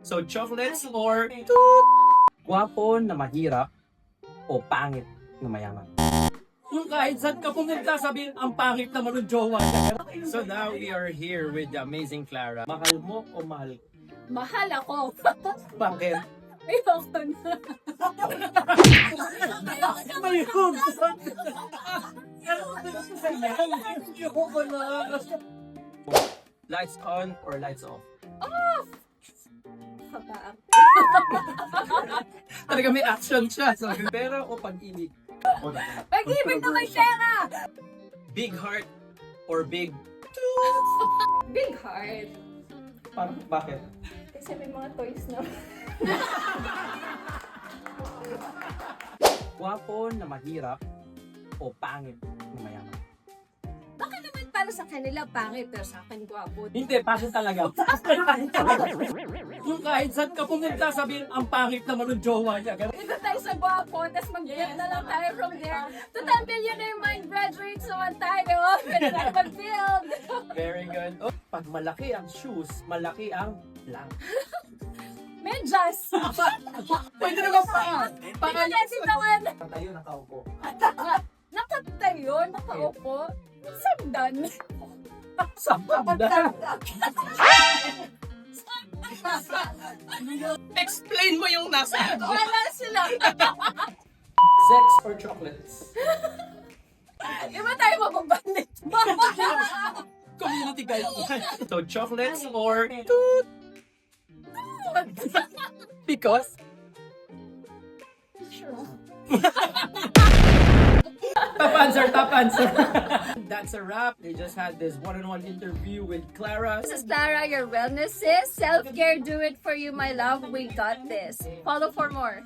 So, chocolates or Gwapo na mahirap o pangit na mayaman? yung kahit saan ka pumunta, sabihin ang pangit naman ng jowa niya. So now we are here with the amazing Clara. Mahal mo o mahal? Mahal ako. Bakit? Ayoko na. Lights on or lights off? Kaba. Talaga may action siya. So, pera o pag-ibig? Pag-ibig na may pera! Big heart or big... Big heart. Parang bakit? Kasi may mga toys na. Gwapo na mahirap o pangit na mayaman? Baka naman para sa kanila pangit, pero sa akin gwapo. Hindi, pangit talaga. Yung kahit saan ka pumunta, sabihin ang pangit naman ng jowa niya. Dito tayo sa gwapo, tapos mag-build na lang tayo from there. Total millionaire mind graduates naman tayo. Pwede tayo mag-build. Very good. Oh, Pag malaki ang shoes, malaki ang lang. Medyas. pwede naman pa. Pagkasin naman. Tayo nakaupo. Nakatayo, nakaupo. Sagdan. Explain mo yung nasa. Wala sila. Sex or chocolates? Iba tayo mababandit. Community guidelines. So, chocolates or... Because... Top answer, top answer. That's a wrap. They just had this one-on-one interview with Clara. This is Clara, your wellness sis. Self-care, do it for you, my love. We got this. Follow for more.